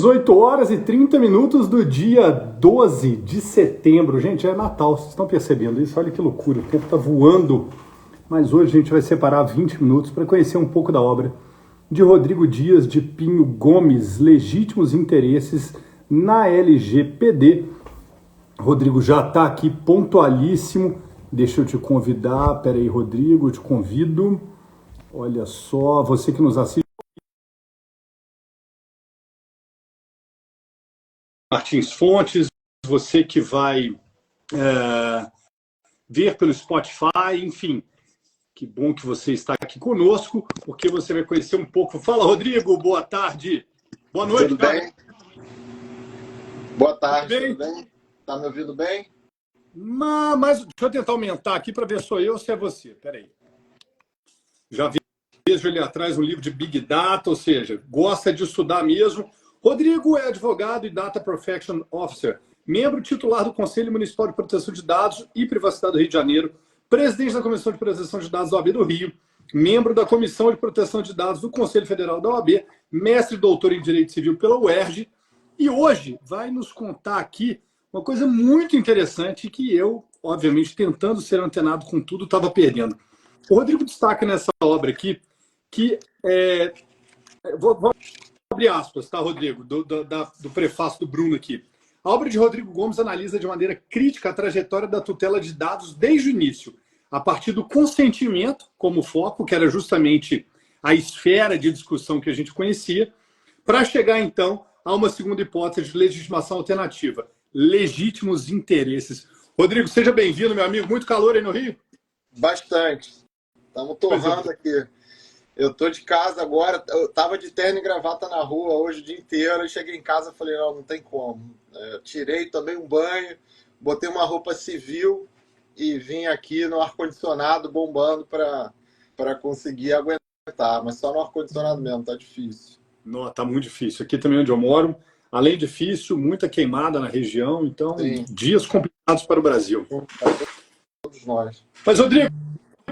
18h30 do dia 12 de setembro. Gente, é Natal, vocês estão percebendo isso? Olha que loucura, o tempo está voando. Mas hoje a gente vai separar 20 minutos para conhecer um pouco da obra de Rodrigo Dias de Pinho Gomes, Legítimos Interesses na LGPD. Rodrigo já está aqui pontualíssimo. Deixa eu te convidar. Peraí, Rodrigo, eu te convido. Olha só, você que nos assiste. Martins Fontes, você que vai ver pelo Spotify, enfim. Que bom que você está aqui conosco, porque você vai conhecer um pouco. Fala, Rodrigo, boa tarde. Boa noite, tudo cara. bem? Boa tarde, tudo bem? Tá me ouvindo bem? Mas deixa eu tentar aumentar aqui para ver se sou eu ou se é você. Peraí. Já vejo ele atrás um livro de Big Data, ou seja, gosta de estudar mesmo. Rodrigo é advogado e Data Protection Officer, membro titular do Conselho Municipal de Proteção de Dados e Privacidade do Rio de Janeiro, presidente da Comissão de Proteção de Dados da OAB do Rio, membro da Comissão de Proteção de Dados do Conselho Federal da OAB, mestre e doutor em Direito Civil pela UERJ, e hoje vai nos contar aqui uma coisa muito interessante que eu, obviamente, tentando ser antenado com tudo, estava perdendo. O Rodrigo destaca nessa obra aqui que vou abrir aspas, tá, Rodrigo, do prefácio do Bruno aqui. A obra de Rodrigo Gomes analisa de maneira crítica a trajetória da tutela de dados desde o início, a partir do consentimento como foco, que era justamente a esfera de discussão que a gente conhecia, para chegar, então, a uma segunda hipótese de legitimação alternativa, legítimos interesses. Rodrigo, seja bem-vindo, meu amigo. Muito calor aí no Rio? Bastante. Estamos torrando aqui. Eu tô de casa agora, eu tava de terno e gravata na rua hoje o dia inteiro, e cheguei em casa e falei, não tem como. Tirei, tomei um banho, botei uma roupa civil e vim aqui no ar-condicionado bombando para conseguir aguentar, mas só no ar-condicionado mesmo, tá difícil. Não, tá muito difícil. Aqui também onde eu moro, além de difícil, muita queimada na região, então Sim. Dias complicados para o Brasil. Todos nós. Mas, Rodrigo,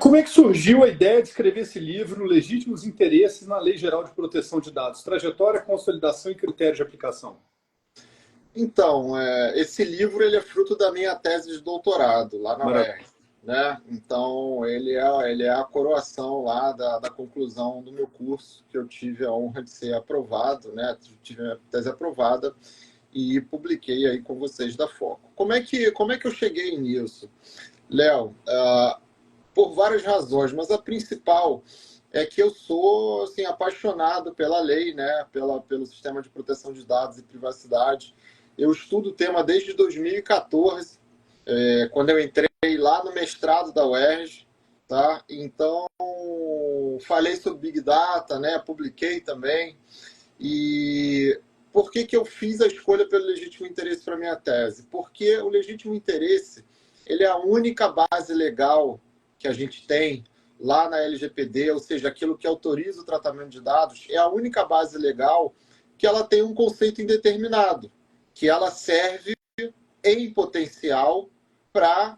como é que surgiu a ideia de escrever esse livro, Legítimos Interesses na Lei Geral de Proteção de Dados? Trajetória, consolidação e critérios de aplicação. Então, esse livro ele é fruto da minha tese de doutorado lá na UERJ, né? Então, ele é a coroação lá da conclusão do meu curso, que eu tive a honra de ser aprovado, né? Tive a tese aprovada e publiquei aí com vocês da Foco. Como é que eu cheguei nisso? Léo, por várias razões, mas a principal é que eu sou assim, apaixonado pela lei, né? Pelo sistema de proteção de dados e privacidade. Eu estudo o tema desde 2014, quando eu entrei lá no mestrado da UERJ, tá? Então, falei sobre Big Data, né? Publiquei também. E por que eu fiz a escolha pelo legítimo interesse para a minha tese? Porque o legítimo interesse ele é a única base legal que a gente tem lá na LGPD, ou seja, aquilo que autoriza o tratamento de dados, é a única base legal que ela tem um conceito indeterminado, que ela serve em potencial para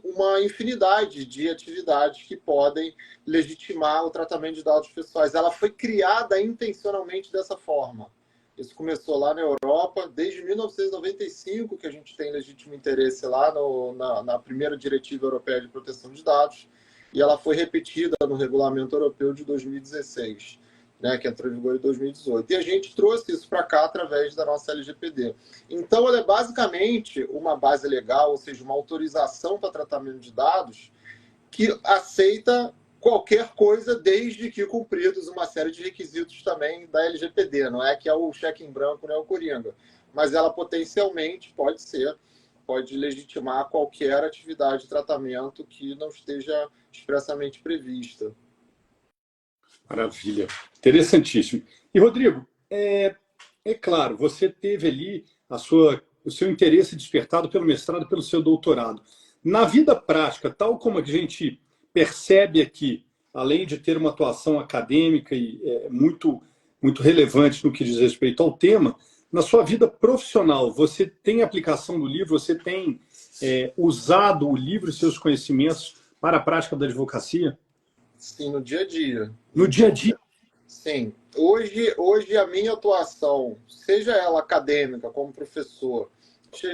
uma infinidade de atividades que podem legitimar o tratamento de dados pessoais. Ela foi criada intencionalmente dessa forma. Isso começou lá na Europa, desde 1995 que a gente tem legítimo interesse lá na primeira Diretiva Europeia de Proteção de Dados, e ela foi repetida no Regulamento Europeu de 2016, né, que entrou em vigor em 2018. E a gente trouxe isso para cá através da nossa LGPD. Então, ela é basicamente uma base legal, ou seja, uma autorização para tratamento de dados que aceita qualquer coisa, desde que cumpridos uma série de requisitos também da LGPD. Não é que é o cheque em branco, não é o coringa. Mas ela potencialmente pode legitimar qualquer atividade de tratamento que não esteja expressamente prevista. Maravilha. Interessantíssimo. E, Rodrigo, é claro, você teve ali o seu interesse despertado pelo mestrado e pelo seu doutorado. Na vida prática, tal como a gente percebe aqui, além de ter uma atuação acadêmica e muito, muito relevante no que diz respeito ao tema, na sua vida profissional, você tem aplicação do livro, você tem usado o livro e seus conhecimentos para a prática da advocacia? Sim, no dia a dia. No dia a dia? Sim. Hoje a minha atuação, seja ela acadêmica como professor,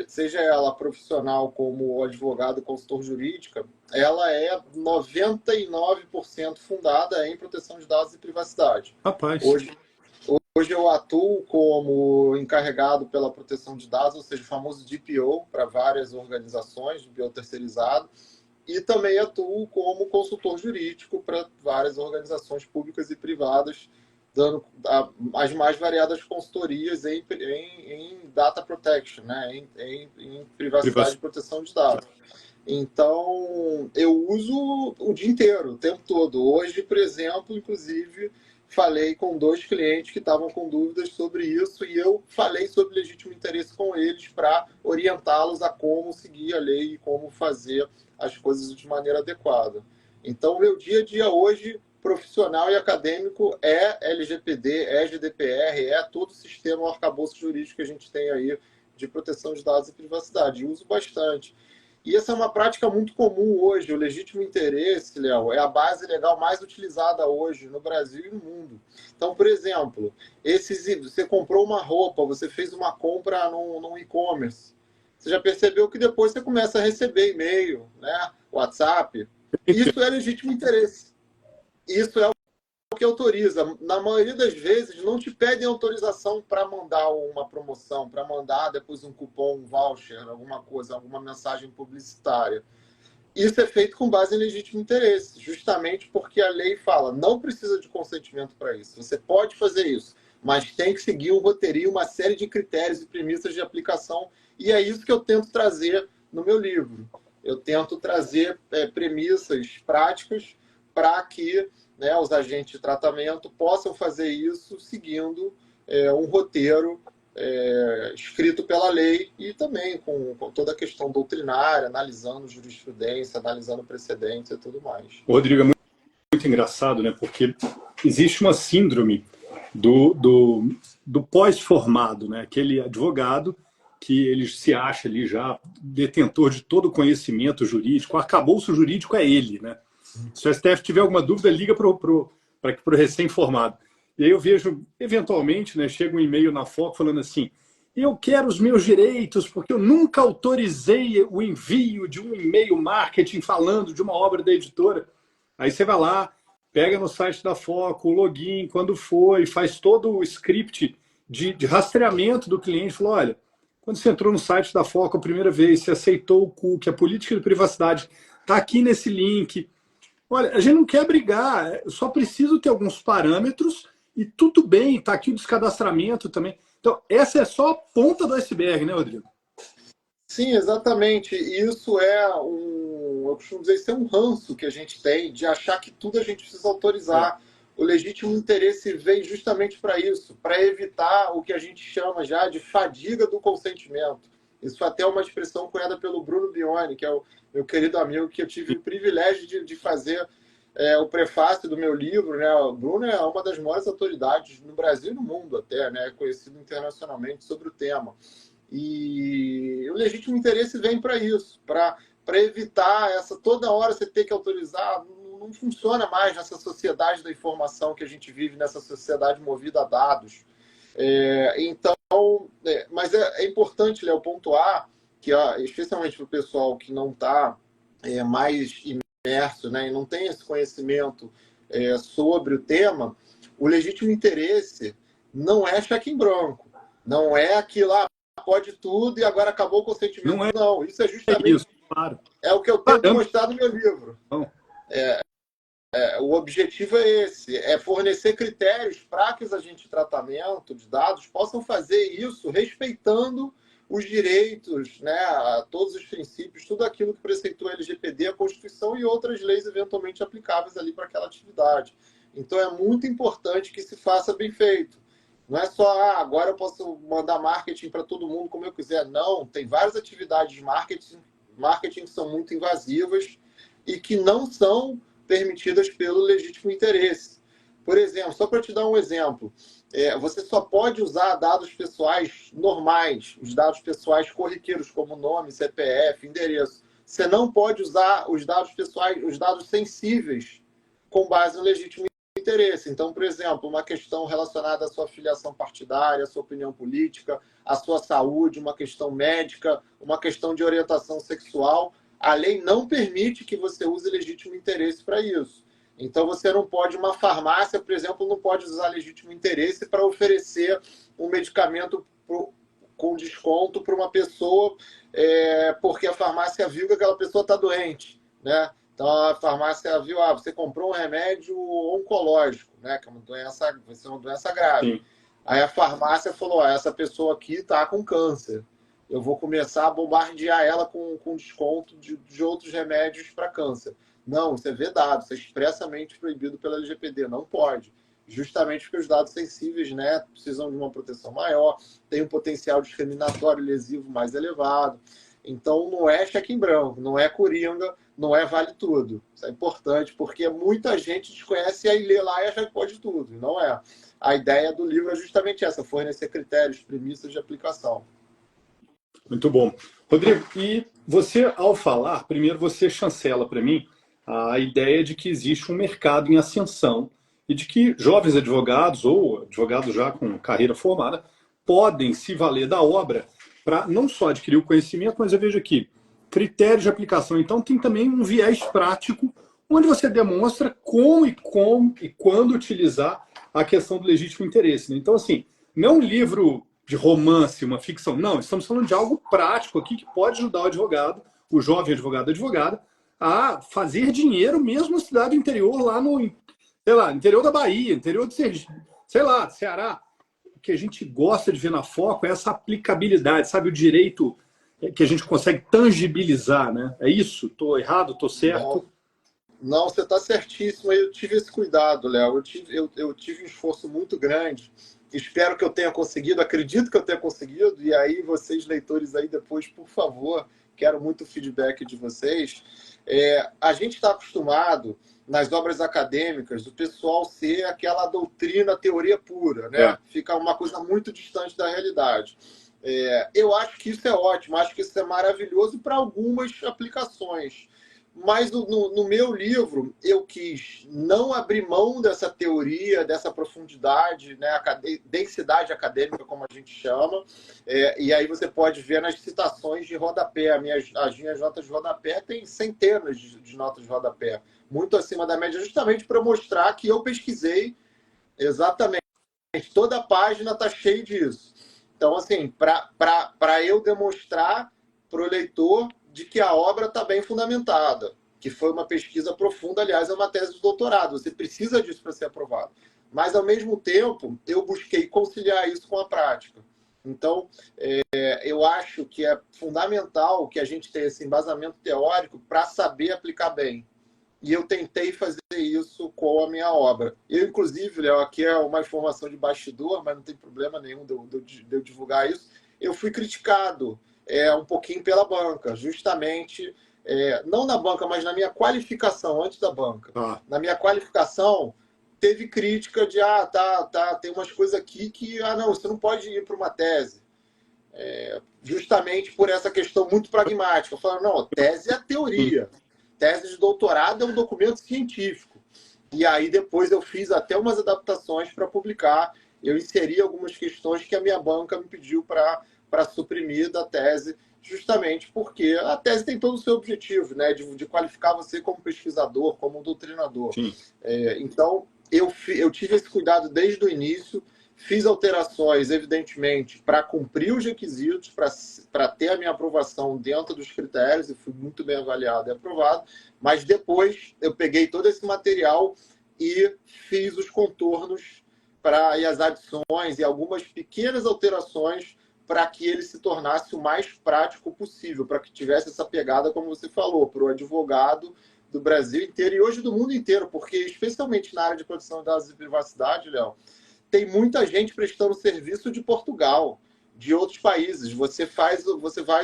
seja ela profissional como advogado e consultor jurídica, ela é 99% fundada em proteção de dados e privacidade. Rapaz. Hoje eu atuo como encarregado pela proteção de dados, ou seja, o famoso DPO, para várias organizações, DPO terceirizado, e também atuo como consultor jurídico para várias organizações públicas e privadas, dando as mais variadas consultorias em data protection, né? em privacidade e proteção de dados. Então, eu uso o dia inteiro, o tempo todo. Hoje, por exemplo, inclusive, falei com 2 clientes que estavam com dúvidas sobre isso e eu falei sobre legítimo interesse com eles para orientá-los a como seguir a lei e como fazer as coisas de maneira adequada. Então, meu dia a dia hoje, profissional e acadêmico, é LGPD, é GDPR, é todo o sistema, o arcabouço jurídico que a gente tem aí de proteção de dados e privacidade. Eu uso bastante. E essa é uma prática muito comum hoje. O legítimo interesse, Léo, é a base legal mais utilizada hoje no Brasil e no mundo. Então, por exemplo, você comprou uma roupa, você fez uma compra num e-commerce. Você já percebeu que depois você começa a receber e-mail, né? WhatsApp. Isso é legítimo interesse. Isso é o que autoriza. Na maioria das vezes, não te pedem autorização para mandar uma promoção, para mandar depois um cupom, um voucher, alguma coisa, alguma mensagem publicitária. Isso é feito com base em legítimo interesse, justamente porque a lei fala, não precisa de consentimento para isso. Você pode fazer isso, mas tem que seguir um roteirinho, uma série de critérios e premissas de aplicação, e é isso que eu tento trazer no meu livro. Eu tento trazer premissas práticas para que, né, os agentes de tratamento possam fazer isso seguindo um roteiro escrito pela lei e também com toda a questão doutrinária, analisando jurisprudência, analisando precedentes e tudo mais. Rodrigo, é muito engraçado, né? Porque existe uma síndrome do pós-formado, né? Aquele advogado que ele se acha ali já detentor de todo o conhecimento jurídico, o arcabouço jurídico é ele, né? Se o STF tiver alguma dúvida, liga para o recém-formado. E aí eu vejo, eventualmente, né, chega um e-mail na FOC falando assim, eu quero os meus direitos porque eu nunca autorizei o envio de um e-mail marketing falando de uma obra da editora. Aí você vai lá, pega no site da FOC, o login, quando foi, faz todo o script de rastreamento do cliente, fala, olha, quando você entrou no site da FOC a primeira vez, você aceitou o cookie, a política de privacidade está aqui nesse link. Olha, a gente não quer brigar, só preciso ter alguns parâmetros e tudo bem, está aqui o descadastramento também. Então, essa é só a ponta do iceberg, né, Rodrigo? Sim, exatamente. Isso eu costumo dizer, isso é um ranço que a gente tem de achar que tudo a gente precisa autorizar. O legítimo interesse veio justamente para isso, para evitar o que a gente chama já de fadiga do consentimento. Isso até é uma expressão cunhada pelo Bruno Bione, que é o meu querido amigo, que eu tive o privilégio de fazer o prefácio do meu livro. Né? O Bruno é uma das maiores autoridades no Brasil e no mundo até, né? Conhecido internacionalmente sobre o tema. E o legítimo interesse vem para isso, para evitar toda hora você ter que autorizar. Não funciona mais nessa sociedade da informação que a gente vive, nessa sociedade movida a dados. Mas é importante, Léo, pontuar que, especialmente para o pessoal que não está mais imerso, né, e não tem esse conhecimento sobre o tema, o legítimo interesse não é cheque em branco. Não é aquilo, pode tudo e agora acabou o consentimento. Não, isso é justamente isso, claro. É o que eu tento mostrar no meu livro. O objetivo é esse, é fornecer critérios para que os agentes de tratamento de dados possam fazer isso respeitando os direitos, né, todos os princípios, tudo aquilo que preceitua a LGPD, a Constituição e outras leis eventualmente aplicáveis ali para aquela atividade. Então é muito importante que se faça bem feito. Não é só, agora eu posso mandar marketing para todo mundo como eu quiser. Não, tem várias atividades de marketing que são muito invasivas e que não são permitidas pelo legítimo interesse. Por exemplo, só para te dar um exemplo, você só pode usar dados pessoais normais, os dados pessoais corriqueiros, como nome, CPF, endereço. Você não pode usar os dados pessoais, os dados sensíveis, com base no legítimo interesse. interesse. Então, por exemplo, uma questão relacionada à sua filiação partidária, à sua opinião política, à sua saúde, uma questão médica, uma questão de orientação sexual, a lei não permite que você use legítimo interesse para isso. Então, você não pode, uma farmácia, por exemplo, não pode usar legítimo interesse para oferecer um medicamento com desconto para uma pessoa, porque a farmácia viu que aquela pessoa está doente, né? Então, a farmácia viu, você comprou um remédio oncológico, né? Que é uma doença, vai ser uma doença grave. Sim. Aí a farmácia falou, essa pessoa aqui está com câncer. Eu vou começar a bombardear ela com desconto de outros remédios para câncer. Não, isso é vedado, isso é expressamente proibido pela LGPD, não pode. Justamente porque os dados sensíveis, né, precisam de uma proteção maior, tem um potencial discriminatório lesivo mais elevado. Então, não é cheque em branco, não é coringa, não é vale tudo. Isso é importante, porque muita gente desconhece e aí lê lá e acha que pode tudo. Não é. A ideia do livro é justamente essa, fornecer critérios, premissas de aplicação. Muito bom. Rodrigo, e você, ao falar, primeiro você chancela para mim a ideia de que existe um mercado em ascensão e de que jovens advogados ou advogados já com carreira formada podem se valer da obra para não só adquirir o conhecimento, mas eu vejo aqui critérios de aplicação. Então tem também um viés prático onde você demonstra como e quando utilizar a questão do legítimo interesse. Então, assim, não é um livro de romance, uma ficção. Não, estamos falando de algo prático aqui que pode ajudar o advogado, o jovem advogado, a advogada, a fazer dinheiro mesmo na cidade interior, lá no, sei lá, interior da Bahia, interior de Sergipe, sei lá, Ceará. O que a gente gosta de ver na Foco é essa aplicabilidade, sabe? O direito que a gente consegue tangibilizar, né? É isso? Estou errado? Estou certo? Não, você está certíssimo. Eu tive esse cuidado, Léo. Eu tive um esforço muito grande. Espero que eu tenha conseguido, acredito que eu tenha conseguido. E aí, vocês, leitores, aí depois, por favor, quero muito feedback de vocês. A gente está acostumado, nas obras acadêmicas, o pessoal ser aquela doutrina, teoria pura, né? Fica uma coisa muito distante da realidade. Eu acho que isso é ótimo, acho que isso é maravilhoso para algumas aplicações. Mas no meu livro, eu quis não abrir mão dessa teoria, dessa profundidade, né, densidade acadêmica, como a gente chama. E aí você pode ver nas citações de rodapé. As minhas notas de rodapé têm centenas de notas de rodapé, muito acima da média, justamente para mostrar que eu pesquisei exatamente. Toda a página está cheia disso. Então, assim, para eu demonstrar para o leitor de que a obra está bem fundamentada, que foi uma pesquisa profunda, aliás, é uma tese de doutorado, você precisa disso para ser aprovado. Mas, ao mesmo tempo, eu busquei conciliar isso com a prática. Então, eu acho que é fundamental que a gente tenha esse embasamento teórico para saber aplicar bem. E eu tentei fazer isso com a minha obra. Eu, inclusive, Léo, aqui é uma informação de bastidor, mas não tem problema nenhum de eu divulgar isso. Eu fui criticado um pouquinho pela banca, justamente, não na banca, mas na minha qualificação, antes da banca. Na minha qualificação, teve crítica de, tem umas coisas aqui que, não, você não pode ir para uma tese. Justamente por essa questão muito pragmática. Eu falo, não, tese é a teoria. Tese de doutorado é um documento científico. E aí depois eu fiz até umas adaptações para publicar. Eu inseri algumas questões que a minha banca me pediu para suprimir da tese, justamente porque a tese tem todo o seu objetivo, né, de qualificar você como pesquisador, como doutrinador. Então, eu tive esse cuidado desde o início, fiz alterações, evidentemente, para cumprir os requisitos, para ter a minha aprovação dentro dos critérios, e fui muito bem avaliado e aprovado, mas depois eu peguei todo esse material e fiz os contornos e as adições e algumas pequenas alterações para que ele se tornasse o mais prático possível, para que tivesse essa pegada, como você falou, para o advogado do Brasil inteiro e hoje do mundo inteiro, porque especialmente na área de proteção de dados e privacidade, Léo, tem muita gente prestando serviço de Portugal, de outros países. Você faz o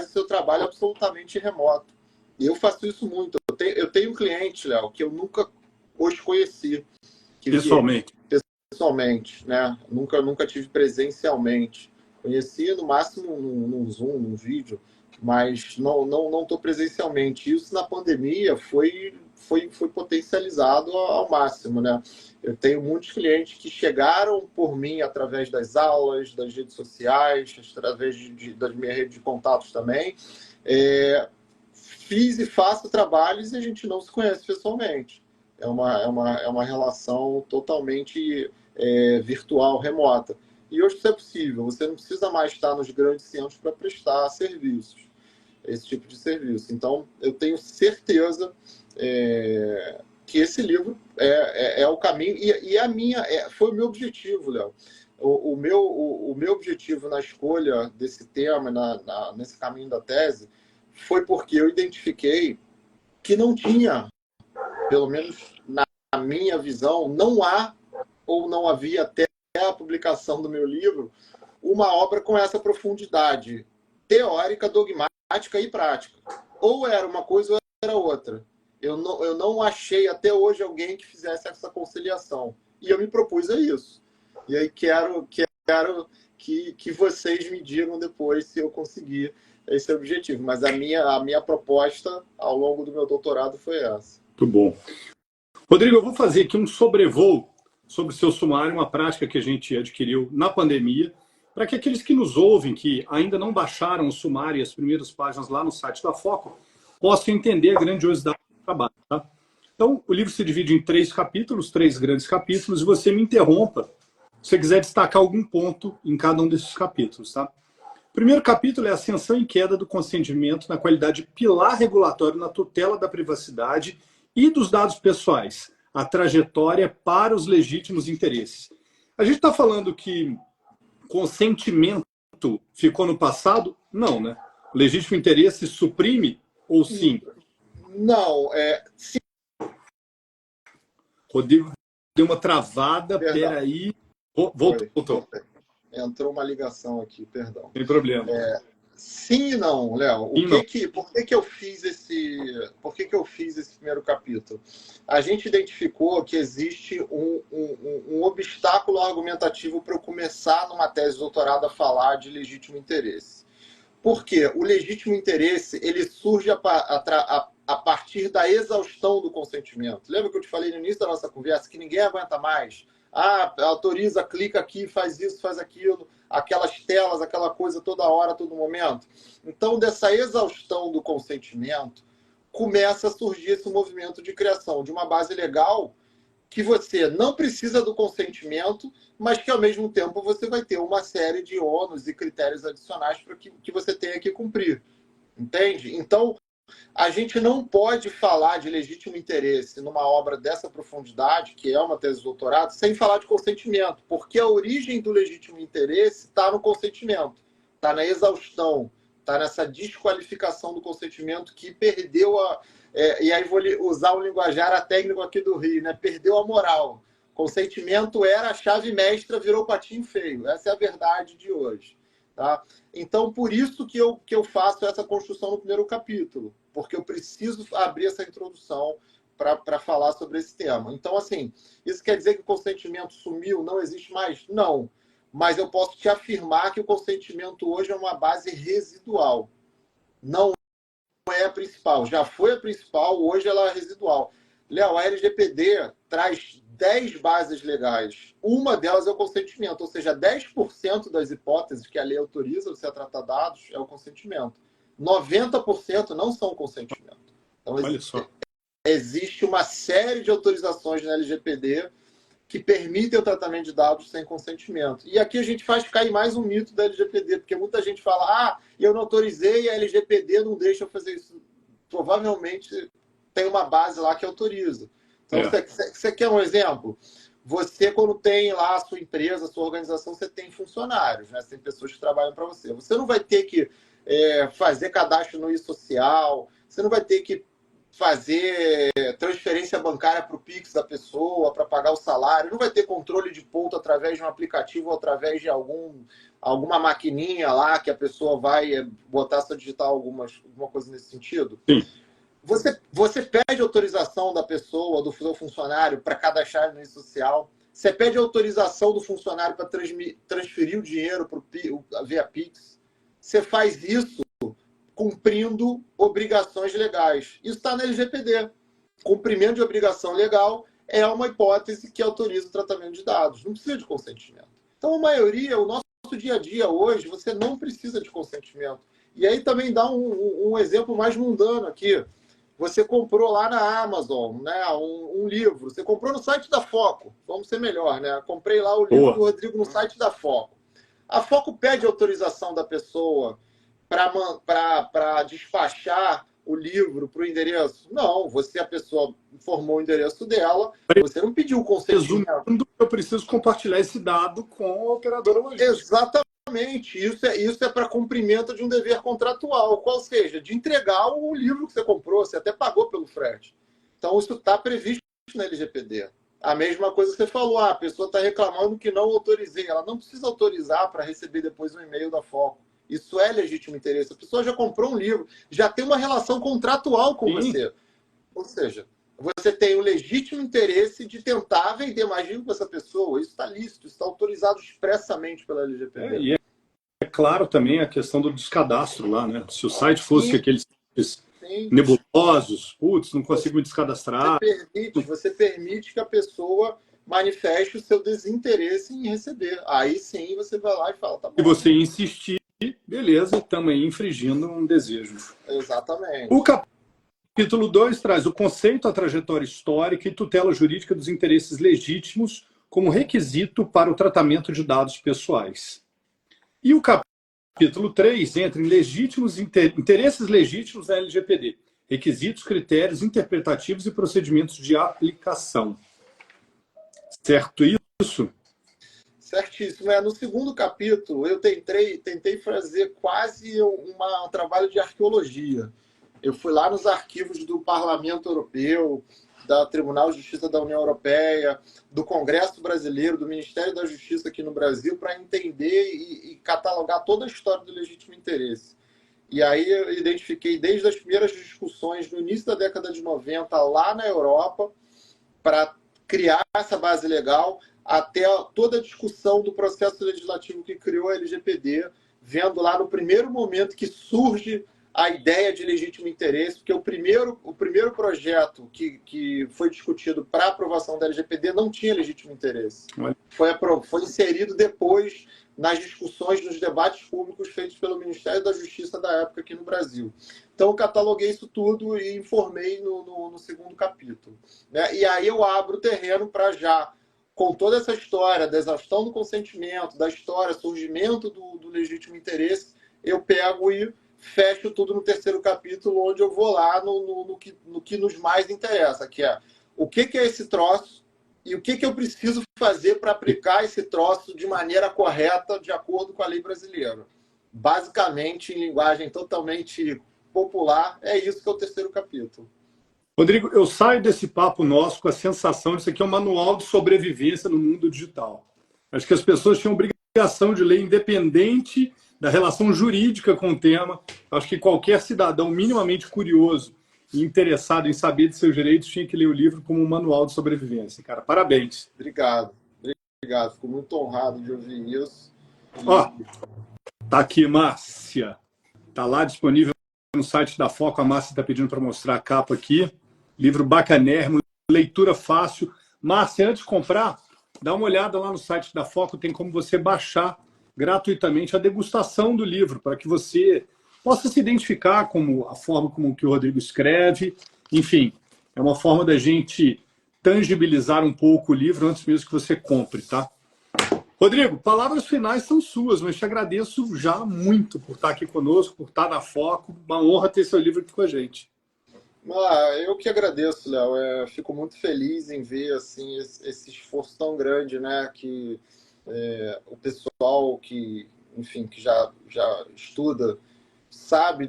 seu trabalho absolutamente remoto. E eu faço isso muito. Eu tenho um cliente, Léo, que eu nunca os conheci. Pessoalmente, né? Nunca tive presencialmente. Conhecia no máximo num Zoom, num vídeo, mas não estou presencialmente. Isso na pandemia foi foi potencializado ao máximo, né? Eu tenho muitos clientes que chegaram por mim através das aulas, das redes sociais, através da minha rede de contatos também. Fiz e faço trabalhos e a gente não se conhece pessoalmente. É uma relação totalmente virtual, remota. E hoje isso é possível. Você não precisa mais estar nos grandes centros para prestar serviços, esse tipo de serviço. Então, eu tenho certeza que esse livro é o caminho. Foi o meu objetivo, Léo. O meu objetivo na escolha desse tema, nesse caminho da tese, foi porque eu identifiquei que não tinha, pelo menos na minha visão, não há ou não havia até a publicação do meu livro uma obra com essa profundidade teórica, dogmática e prática. Ou era uma coisa ou era outra. Eu não achei até hoje alguém que fizesse essa conciliação. E eu me propus a isso. E aí quero que vocês me digam depois se eu conseguir esse objetivo. Mas a minha proposta ao longo do meu doutorado foi essa. Muito bom. Rodrigo, eu vou fazer aqui um sobrevoo sobre o seu sumário, uma prática que a gente adquiriu na pandemia, para que aqueles que nos ouvem, que ainda não baixaram o sumário e as primeiras páginas lá no site da Foco, possam entender a grandiosidade do trabalho. Tá? Então, o livro se divide em 3 capítulos, 3 grandes capítulos, e você me interrompa se você quiser destacar algum ponto em cada um desses capítulos. Tá? O primeiro capítulo é a ascensão e queda do consentimento na qualidade de pilar regulatório na tutela da privacidade e dos dados pessoais, a trajetória para os legítimos interesses. A gente está falando que consentimento ficou no passado? Não, né? O legítimo interesse suprime ou sim? Não, sim. Rodrigo deu uma travada, peraí. Voltou. Entrou uma ligação aqui, perdão. Sem problema. Sim e não, Léo. Por que eu fiz esse primeiro capítulo? A gente identificou que existe um obstáculo argumentativo para eu começar numa tese de doutorado a falar de legítimo interesse. Por quê? O legítimo interesse ele surge a partir da exaustão do consentimento. Lembra que eu te falei no início da nossa conversa que ninguém aguenta mais? Autoriza, clica aqui, faz isso, faz aquilo, aquelas telas, aquela coisa toda hora, todo momento. Então, dessa exaustão do consentimento, começa a surgir esse movimento de criação de uma base legal que você não precisa do consentimento, mas que, ao mesmo tempo, você vai ter uma série de ônus e critérios adicionais para que você tenha que cumprir. Entende? Então, a gente não pode falar de legítimo interesse numa obra dessa profundidade, que é uma tese de doutorado, sem falar de consentimento, porque a origem do legítimo interesse está no consentimento, está na exaustão, está nessa desqualificação do consentimento que perdeu e aí vou usar o linguajar técnico aqui do Rio, né? Perdeu a moral. Consentimento era a chave mestra, virou patinho feio. Essa é a verdade de hoje. Tá? Então, por isso que eu faço essa construção no primeiro capítulo, porque eu preciso abrir essa introdução para falar sobre esse tema. Então, assim, isso quer dizer que o consentimento sumiu, não existe mais? Não. Mas eu posso te afirmar que o consentimento hoje é uma base residual. Não é a principal. Já foi a principal, hoje ela é residual. Léo, a LGPD traz 10 bases legais. Uma delas é o consentimento, ou seja, 10% das hipóteses que a lei autoriza você a tratar dados é o consentimento. 90% não são consentimento. Então, existe uma série de autorizações na LGPD que permitem o tratamento de dados sem consentimento. E aqui a gente faz cair mais um mito da LGPD, porque muita gente fala, eu não autorizei e a LGPD não deixa eu fazer isso. Provavelmente tem uma base lá que autoriza. Então, você quer um exemplo? Você, quando tem lá a sua empresa, a sua organização, você tem funcionários, né? Você tem pessoas que trabalham para você. Você não vai ter que fazer cadastro no e-social, você não vai ter que fazer transferência bancária para o Pix da pessoa, para pagar o salário, não vai ter controle de ponto através de um aplicativo ou através de alguma maquininha lá que a pessoa vai botar só digitar alguma coisa nesse sentido. Sim. Você pede autorização da pessoa, do seu funcionário, para cadastrar no social. Você pede autorização do funcionário para transferir o dinheiro via Pix. Você faz isso cumprindo obrigações legais. Isso está na LGPD. cumprimento de obrigação legal é uma hipótese que autoriza o tratamento de dados. Não precisa de consentimento. Então, a maioria, o nosso dia a dia hoje, você não precisa de consentimento. E aí também dá um exemplo mais mundano aqui. Você comprou lá na Amazon, né, um livro. Você comprou no site da Foco. Vamos ser melhor, né? Comprei lá o livro do Rodrigo no site da Foco. A Foco pede autorização da pessoa para despachar o livro para o endereço? Não, a pessoa informou o endereço dela, você não pediu o consentimento. Resumindo, eu preciso compartilhar esse dado com a operadora logística. Exatamente. Isso é para cumprimento de um dever contratual, qual seja, de entregar o livro que você comprou, você até pagou pelo frete. Então, isso está previsto na LGPD. A mesma coisa que você falou, a pessoa está reclamando que não autorizei. Ela não precisa autorizar para receber depois um e-mail da Foco. Isso é legítimo interesse. A pessoa já comprou um livro, já tem uma relação contratual com você. Ou seja, você tem o legítimo interesse de tentar vender mais livro para essa pessoa. Isso está lícito, isso está autorizado expressamente pela LGPD. E é claro também a questão do descadastro lá, né? Se o site fosse aqueles nebulosos, putz, não consigo me descadastrar. Você permite que a pessoa manifeste o seu desinteresse em receber. Aí sim você vai lá e fala, tá bom. E você insistir, beleza, estamos aí infringindo um desejo. Exatamente. O capítulo 2 traz o conceito, a trajetória histórica e tutela jurídica dos interesses legítimos como requisito para o tratamento de dados pessoais. E o capítulo 3 entra em interesses legítimos da LGPD, requisitos, critérios interpretativos e procedimentos de aplicação. Certo isso? Certíssimo. No segundo capítulo, eu tentei fazer quase um trabalho de arqueologia. Eu fui lá nos arquivos do Parlamento Europeu, da Tribunal de Justiça da União Europeia, do Congresso Brasileiro, do Ministério da Justiça aqui no Brasil, para entender e catalogar toda a história do legítimo interesse. E aí eu identifiquei desde as primeiras discussões no início da década de 90, lá na Europa, para criar essa base legal, até toda a discussão do processo legislativo que criou a LGPD, vendo lá no primeiro momento que surge a ideia de legítimo interesse, porque o primeiro projeto que foi discutido para aprovação da LGPD não tinha legítimo interesse. Foi inserido depois nas discussões, nos debates públicos feitos pelo Ministério da Justiça da época aqui no Brasil. Então, eu cataloguei isso tudo e informei no segundo capítulo. Né? E aí eu abro o terreno para já, com toda essa história da exaustão do consentimento, da história, surgimento do legítimo interesse, eu pego e fecho tudo no terceiro capítulo, onde eu vou lá no que nos mais interessa, que é o que é esse troço e o que eu preciso fazer para aplicar esse troço de maneira correta, de acordo com a lei brasileira. Basicamente, em linguagem totalmente popular, é isso que é o terceiro capítulo. Rodrigo, eu saio desse papo nosso com a sensação de que isso aqui é um manual de sobrevivência no mundo digital. Acho que as pessoas tinham obrigação de ler independente da relação jurídica com o tema. Acho que qualquer cidadão minimamente curioso e interessado em saber de seus direitos tinha que ler o livro como um manual de sobrevivência. Cara, parabéns. Obrigado. Fico muito honrado de ouvir isso. Ó, tá aqui, Márcia. Tá lá disponível no site da Foco. A Márcia está pedindo para mostrar a capa aqui. Livro bacanérrimo, leitura fácil. Márcia, antes de comprar, dá uma olhada lá no site da Foco. Tem como você baixar gratuitamente a degustação do livro, para que você possa se identificar com a forma como que o Rodrigo escreve. Enfim, é uma forma da gente tangibilizar um pouco o livro antes mesmo que você compre, tá? Rodrigo, palavras finais são suas, mas te agradeço já muito por estar aqui conosco, por estar na Foco. Uma honra ter seu livro aqui com a gente. Eu que agradeço, Léo. Fico muito feliz em ver assim, esse esforço tão grande, né, que o pessoal que já estuda sabe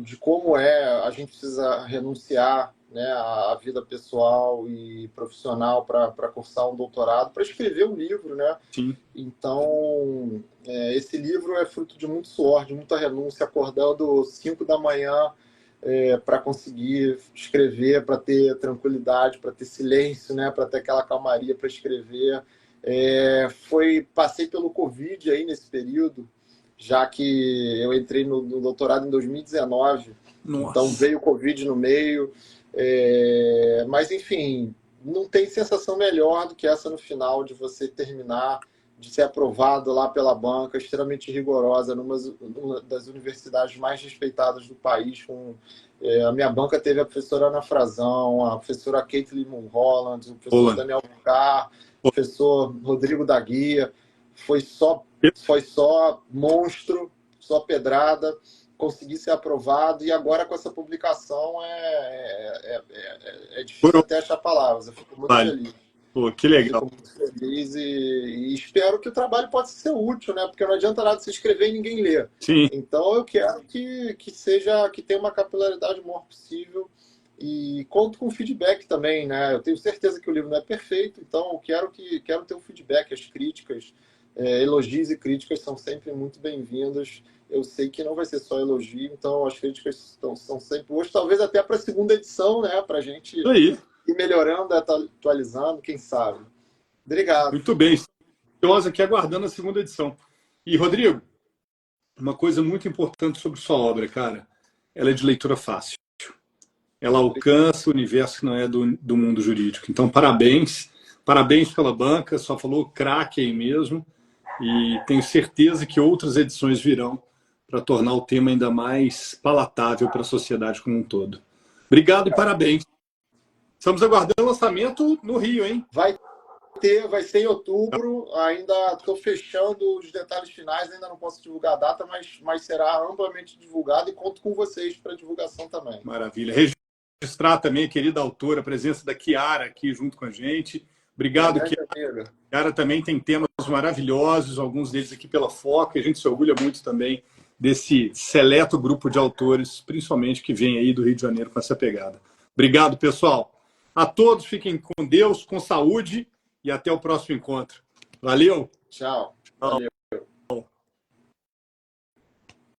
de como a gente precisa renunciar, né, à vida pessoal e profissional para cursar um doutorado, para escrever um livro, né? Sim. Então, esse livro é fruto de muito suor, de muita renúncia, acordando 5 da manhã para conseguir escrever, para ter tranquilidade, para ter silêncio, né, para ter aquela calmaria para escrever. Passei pelo Covid aí nesse período, já que eu entrei no doutorado em 2019. Nossa. Então veio o Covid no meio. Mas, enfim, não tem sensação melhor do que essa no final, de você terminar, de ser aprovado lá pela banca, extremamente rigorosa, numa das universidades mais respeitadas do país. A minha banca teve a professora Ana Frazão, a professora Caitlin Mulholland, o professor Daniel Bucar, o professor Rodrigo da Guia. Foi só monstro, só pedrada. Consegui ser aprovado, e agora com essa publicação é difícil até achar palavras. Eu fico muito feliz. Pô, que legal. Fico muito feliz e espero que o trabalho possa ser útil, né? Porque não adianta nada se escrever e ninguém ler. Sim. Então eu quero que tenha uma capilaridade maior possível, e conto com feedback também, né? Eu tenho certeza que o livro não é perfeito, então eu quero ter um feedback, as críticas, elogios e críticas são sempre muito bem-vindas. Eu sei que não vai ser só elogio, então as críticas são sempre boas, talvez até para a segunda edição, né? Para a gente ir melhorando, atualizando, quem sabe. Obrigado. Muito bem. Estou aqui aguardando a segunda edição. E, Rodrigo, uma coisa muito importante sobre sua obra, cara, ela é de leitura fácil. Ela alcança o universo que não é do mundo jurídico. Então, parabéns. Parabéns pela banca, só falou craque aí mesmo. E tenho certeza que outras edições virão para tornar o tema ainda mais palatável para a sociedade como um todo. Obrigado e parabéns. Estamos aguardando o lançamento no Rio, hein? Vai ser em outubro. Ainda estou fechando os detalhes finais, ainda não posso divulgar a data, mas será amplamente divulgado, e conto com vocês para divulgação também. Maravilha. Registrar também a querida autora, a presença da Chiara aqui junto com a gente. Obrigado, Chiara. Chiara também tem temas maravilhosos, alguns deles aqui pela Foca, e a gente se orgulha muito também desse seleto grupo de autores, principalmente que vem aí do Rio de Janeiro com essa pegada. Obrigado, pessoal. A todos, fiquem com Deus, com saúde, e até o próximo encontro. Valeu! Tchau. Valeu.